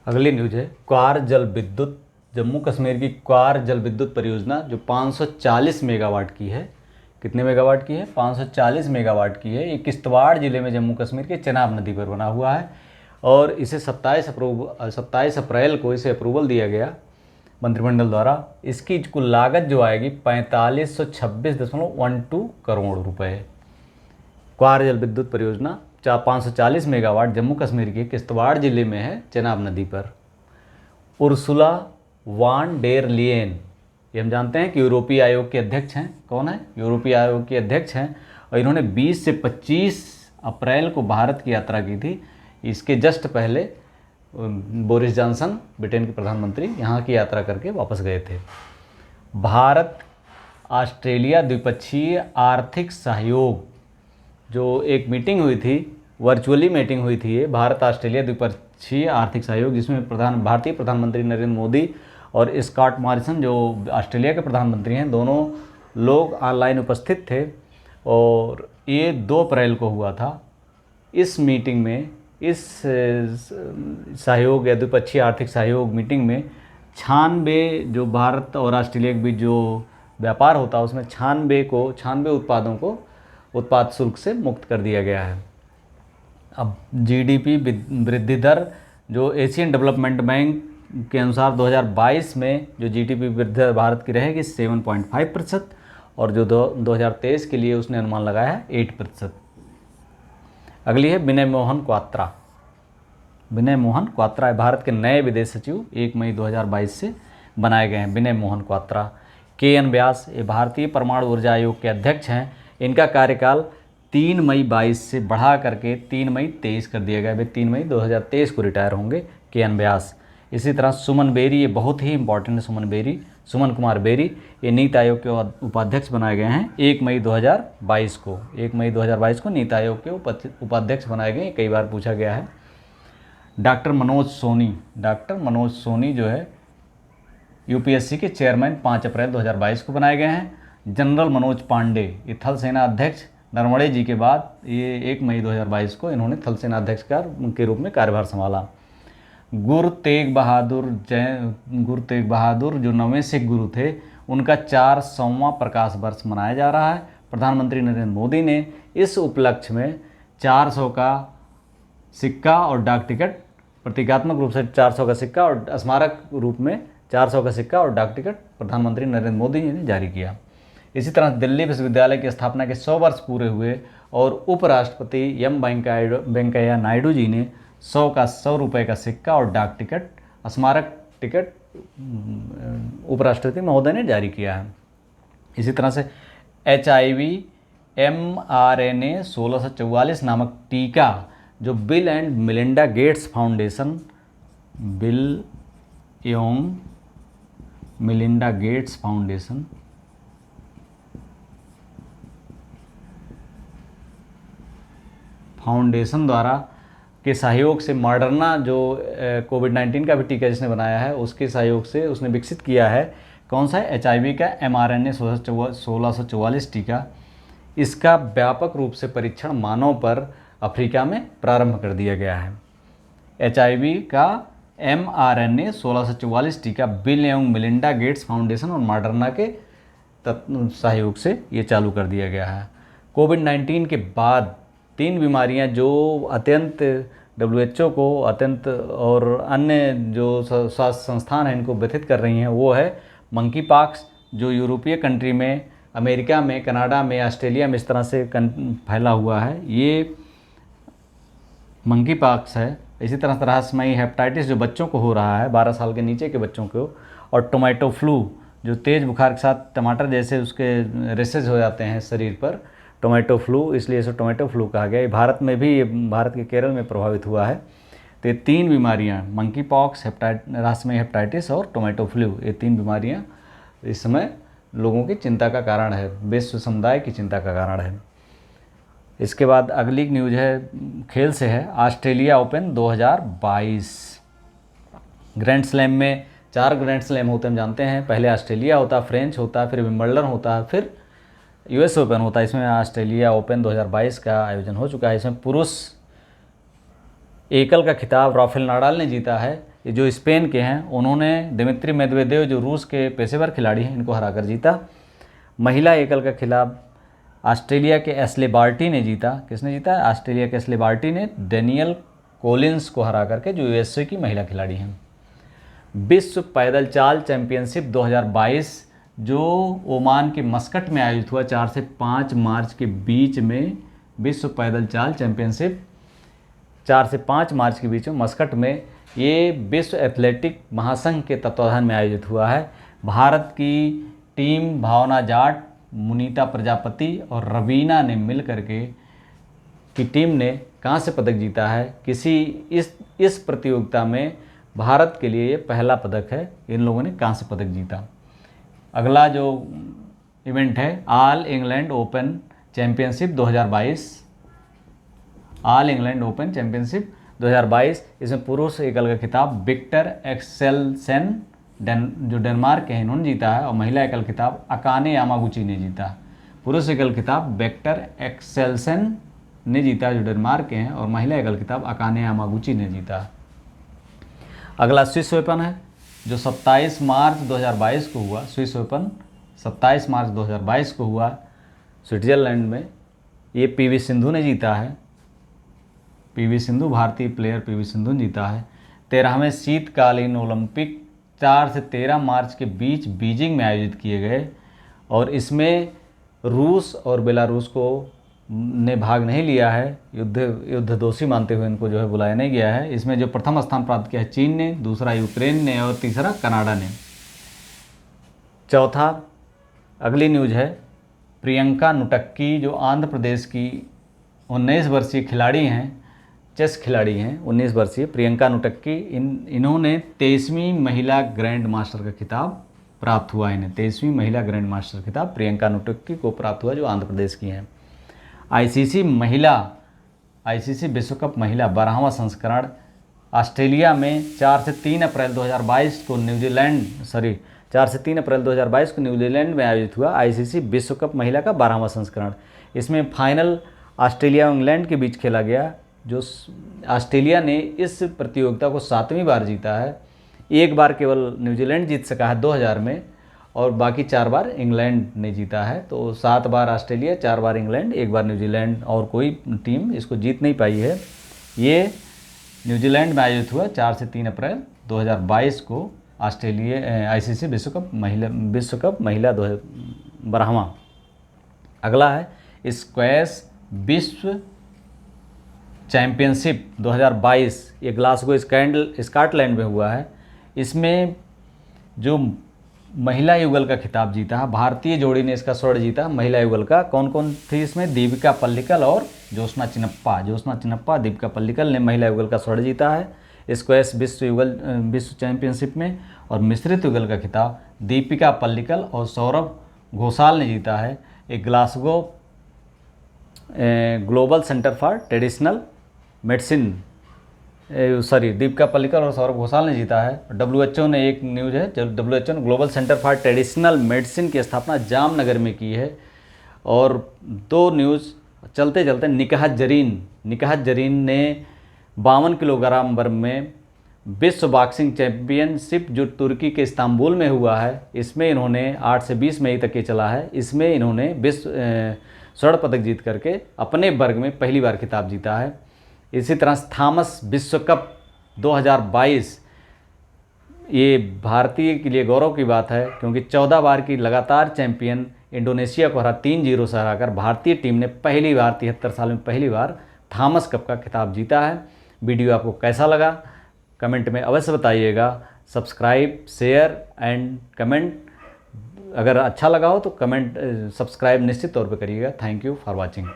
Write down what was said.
अगली न्यूज है क्वार जल विद्युत। जम्मू कश्मीर की क्वार जल विद्युत परियोजना जो 540 मेगावाट की है। कितने मेगावाट की है? 540 मेगावाट की है। ये किश्तवाड़ ज़िले में जम्मू कश्मीर के चेनाब नदी पर बना हुआ है और इसे 27 अप्रैल को इसे अप्रूवल दिया गया मंत्रिमंडल द्वारा। इसकी कुल लागत जो आएगी 4526.12 करोड़ रुपए। क्वार जल विद्युत परियोजना 540 मेगावाट जम्मू कश्मीर के किश्तवाड़ जिले में है, चेनाब नदी पर। उर्सुला वान डेर लियेन, ये हम जानते हैं कि यूरोपीय आयोग के अध्यक्ष हैं। कौन है? यूरोपीय आयोग के अध्यक्ष हैं और इन्होंने 20 से 25 अप्रैल को भारत की यात्रा की थी। इसके जस्ट पहले बोरिस जॉनसन, ब्रिटेन के प्रधानमंत्री, यहाँ की यात्रा करके वापस गए थे। भारत ऑस्ट्रेलिया द्विपक्षीय आर्थिक सहयोग जो एक मीटिंग हुई थी, वर्चुअली मीटिंग हुई थी, ये भारत ऑस्ट्रेलिया द्विपक्षीय आर्थिक सहयोग, जिसमें भारतीय प्रधानमंत्री नरेंद्र मोदी और स्कॉट मॉरिसन जो ऑस्ट्रेलिया के प्रधानमंत्री हैं, दोनों लोग ऑनलाइन उपस्थित थे और ये 2 अप्रैल को हुआ था। इस मीटिंग में, इस सहयोग या द्विपक्षीय आर्थिक सहयोग मीटिंग में 96 जो भारत और ऑस्ट्रेलिया के बीच जो व्यापार होता है उसमें 96 उत्पादों को उत्पाद शुल्क से मुक्त कर दिया गया है। अब जीडीपी वृद्धि दर जो एशियन डेवलपमेंट बैंक के अनुसार 2022 में जो जीडीपी वृद्धि दर भारत की रहेगी 7.5% और जो 2023 के लिए उसने अनुमान लगाया है 8%। अगली है विनय मोहन क्वात्रा। विनय मोहन क्वात्रा भारत के नए विदेश सचिव 1 मई 2022 से बनाए गए हैं। विनय मोहन क्वात्रा। KN व्यास, ये भारतीय परमाणु ऊर्जा आयोग के अध्यक्ष हैं। इनका कार्यकाल 3 मई 22 से बढ़ा करके 3 मई 23 कर दिया गया। वे 3 मई 2023 को रिटायर होंगे KN व्यास। इसी तरह सुमन बेरी, ये बहुत ही इंपॉर्टेंट है। सुमन कुमार बेरी, ये नीति आयोग के उपाध्यक्ष बनाए गए हैं 1 मई 2022 को। 1 मई 2022 को नीति आयोग के उपाध्यक्ष बनाए गए, कई बार पूछा गया है। डॉक्टर मनोज सोनी जो है UPSC के चेयरमैन 5 अप्रैल 2022 को बनाए गए हैं। जनरल मनोज पांडे, ये थल सेना अध्यक्ष नरवणे जी के बाद ये 1 मई 2022 को इन्होंने थल सेना अध्यक्ष के रूप में कार्यभार संभाला। गुरु तेग बहादुर जो 9वें सिख गुरु थे, उनका 400वां प्रकाश वर्ष मनाया जा रहा है। प्रधानमंत्री नरेंद्र मोदी ने इस उपलक्ष्य में 400 का सिक्का और डाक टिकट, प्रतीकात्मक रूप से 400 का सिक्का और स्मारक रूप में 400 का सिक्का और डाक टिकट प्रधानमंत्री नरेंद्र मोदी जी ने जारी किया। इसी तरह दिल्ली विश्वविद्यालय की स्थापना के 100 वर्ष पूरे हुए और उपराष्ट्रपति एम वेंकैया नायडू जी ने 100 रुपये का सिक्का और डाक टिकट, स्मारक टिकट उपराष्ट्रपति महोदय ने जारी किया है। इसी तरह से HIV mRNA 1644 नामक टीका जो bill and Melinda Gates foundation, bill एवं मिलिंडा गेट्स फाउंडेशन द्वारा के सहयोग से मॉडर्ना जो कोविड-19 का भी टीका जिसने बनाया है, उसके सहयोग से उसने विकसित किया है। कौन सा है? HIV का mRNA 1644 टीका। इसका व्यापक रूप से परीक्षण मानव पर अफ्रीका में प्रारंभ कर दिया गया है। HIV का mRNA 1644 टीका बिल एवं मिलिंडा गेट्स फाउंडेशन और मॉडर्ना के सहयोग से ये चालू कर दिया गया है। कोविड-19 के बाद 3 बीमारियां जो अत्यंत WHO को अत्यंत और अन्य जो स्वास्थ्य संस्थान हैं इनको व्यथित कर रही हैं, वो है मंकी पॉक्स जो यूरोपीय कंट्री में, अमेरिका में, कनाडा में, ऑस्ट्रेलिया में इस तरह से फैला हुआ है, ये मंकी पॉक्स है। इसी तरह रहस्यमयी हेपेटाइटिस जो बच्चों को हो रहा है, 12 साल के नीचे के बच्चों को, और टोमेटो फ्लू जो तेज़ बुखार के साथ टमाटर जैसे उसके रेसेज हो जाते हैं शरीर पर, टोमेटो फ्लू, इसलिए इसे टोमेटो फ्लू कहा गया। भारत में भी, ये भारत के केरल में प्रभावित हुआ है। तो ये 3 बीमारियाँ, मंकी पॉक्स, रहस्यमयी हेपेटाइटिस और टोमेटो फ्लू, ये 3 बीमारियाँ इस समय लोगों की चिंता का कारण है, विश्व समुदाय की चिंता का कारण है। इसके बाद अगली न्यूज है, खेल से है। ऑस्ट्रेलिया ओपन 2022 ग्रैंड स्लैम में 4 ग्रैंड स्लैम होते हैं, हम जानते हैं। पहले ऑस्ट्रेलिया होता, फ्रेंच होता, फिर विंबलडन होता, फिर US ओपन होता है। इसमें ऑस्ट्रेलिया ओपन 2022 का आयोजन हो चुका है। इसमें पुरुष एकल का खिताब राफेल नाडाल ने जीता है। ये जो स्पेन के हैं, उन्होंने दिमित्री मेदवेदेव जो रूस के पेशेवर खिलाड़ी हैं, इनको हराकर जीता। महिला एकल का खिलाफ ऑस्ट्रेलिया के एस्ले बार्टी ने जीता। किसने जीता? ऑस्ट्रेलिया के एस्ले बार्टी ने डेनियल कोलिंस को हरा करके, जो यूएसए की महिला खिलाड़ी हैं। विश्व पैदल चाल चैंपियनशिप 2022 जो ओमान के मस्कट में आयोजित हुआ 4 से 5 मार्च के बीच में, विश्व पैदल चाल चैंपियनशिप 4 से 5 मार्च के बीच में मस्कट में, ये विश्व एथलेटिक महासंघ के तत्वाधान में आयोजित हुआ है। भारत की टीम भावना जाट, मुनीता प्रजापति और रवीना ने मिल करके की टीम ने कांस्य पदक जीता है। किसी इस प्रतियोगिता में भारत के लिए ये पहला पदक है, इन लोगों ने कांस्य पदक जीता। अगला जो इवेंट है all England open championship 2022, all England open championship 2022, इसमें पुरुष एकल का खिताब विक्टर एक्सेलसेन जो डेनमार्क के हैं, इन्होंने जीता है। और महिला एकल खिताब अकाने यामागुची ने जीता। पुरुष एकल खिताब विक्टर एक्सेलसेन ने जीता जो डेनमार्क के हैं, और महिला एकल खिताब अकाने यामागुची ने जीता। अगला स्विस ओपन है जो 27 मार्च 2022 को हुआ। स्विस ओपन 27 मार्च 2022 को हुआ स्विट्जरलैंड में। ये पीवी सिंधु ने जीता है। पीवी सिंधु, भारतीय प्लेयर पीवी सिंधु ने जीता है। 13वें शीतकालीन ओलंपिक 4 से 13 मार्च के बीच बीजिंग में आयोजित किए गए, और इसमें रूस और बेलारूस को ने भाग नहीं लिया है। युद्ध दोषी मानते हुए इनको जो है बुलाया नहीं गया है। इसमें जो प्रथम स्थान प्राप्त किया है चीन ने, दूसरा यूक्रेन ने और तीसरा कनाडा ने। चौथा अगली न्यूज़ है प्रियंका नुटक्की जो आंध्र प्रदेश की 19 वर्षीय खिलाड़ी हैं, चेस खिलाड़ी हैं। 19 वर्षीय प्रियंका नुटक्की, इन्होंने 23वीं महिला ग्रैंड मास्टर का खिताब प्राप्त हुआ। इन्हें 23वीं महिला ग्रैंड मास्टर खिताब प्रियंका नुटक्की को प्राप्त हुआ जो आंध्र प्रदेश की हैं। आईसीसी विश्व कप महिला 12वां संस्करण ऑस्ट्रेलिया में 4 से 3 अप्रैल 2022 को न्यूजीलैंड में आयोजित हुआ। आईसीसी विश्व कप महिला का 12वां संस्करण। इसमें फाइनल ऑस्ट्रेलिया और इंग्लैंड के बीच खेला गया। जो ऑस्ट्रेलिया ने इस प्रतियोगिता को 7वीं बार जीता है। एक बार केवल न्यूजीलैंड जीत सका है 2000 में, और बाकी 4 बार इंग्लैंड ने जीता है। तो 7 बार ऑस्ट्रेलिया, 4 बार इंग्लैंड, 1 बार न्यूजीलैंड, और कोई टीम इसको जीत नहीं पाई है। ये न्यूजीलैंड में आयोजित हुआ 4 से 3 अप्रैल 2022 को ऑस्ट्रेलिया आईसीसी विश्व कप महिला 12वां। अगला है स्क्वैश विश्व चैंपियनशिप 2022। ये ग्लासगो स्कॉटलैंड में हुआ है। इसमें जो महिला युगल का खिताब जीता है, भारतीय जोड़ी ने इसका स्वर्ण जीता। महिला युगल का कौन कौन थी इसमें? दीपिका पल्लिकल और ज्योत्सना चिन्नप्पा। दीपिका पल्लिकल ने महिला युगल का स्वर्ण जीता है स्क्वैश विश्व चैंपियनशिप में। और मिश्रित युगल का खिताब दीपिका पल्लिकल और सौरभ घोषाल ने जीता है। एक Glasgow global centre for traditional medicine, Deepika Pallikal और सौरभ घोषाल ने जीता है। WHO ने एक न्यूज़ है, WHO ने global centre for traditional medicine की स्थापना जामनगर में की है। और 2 न्यूज़ चलते चलते निकाहत जरीन ने 52 किलोग्राम वर्ग में विश्व बॉक्सिंग चैंपियनशिप जो तुर्की के इस्तांबुल में हुआ है, इसमें इन्होंने 8 से 20 मई तक ये चला है। इसमें इन्होंने विश्व स्वर्ण पदक जीत करके अपने वर्ग में पहली बार खिताब जीता है। इसी तरह थॉमस विश्व कप 2022, ये भारतीय के लिए गौरव की बात है, क्योंकि 14 बार की लगातार चैंपियन इंडोनेशिया को 3-0 से हराकर भारतीय टीम ने पहली बार 73 साल में पहली बार थॉमस कप का खिताब जीता है। वीडियो आपको कैसा लगा कमेंट में अवश्य बताइएगा। सब्सक्राइब, शेयर एंड कमेंट, अगर अच्छा लगा हो तो कमेंट सब्सक्राइब निश्चित तौर पे करिएगा। Thank you for watching.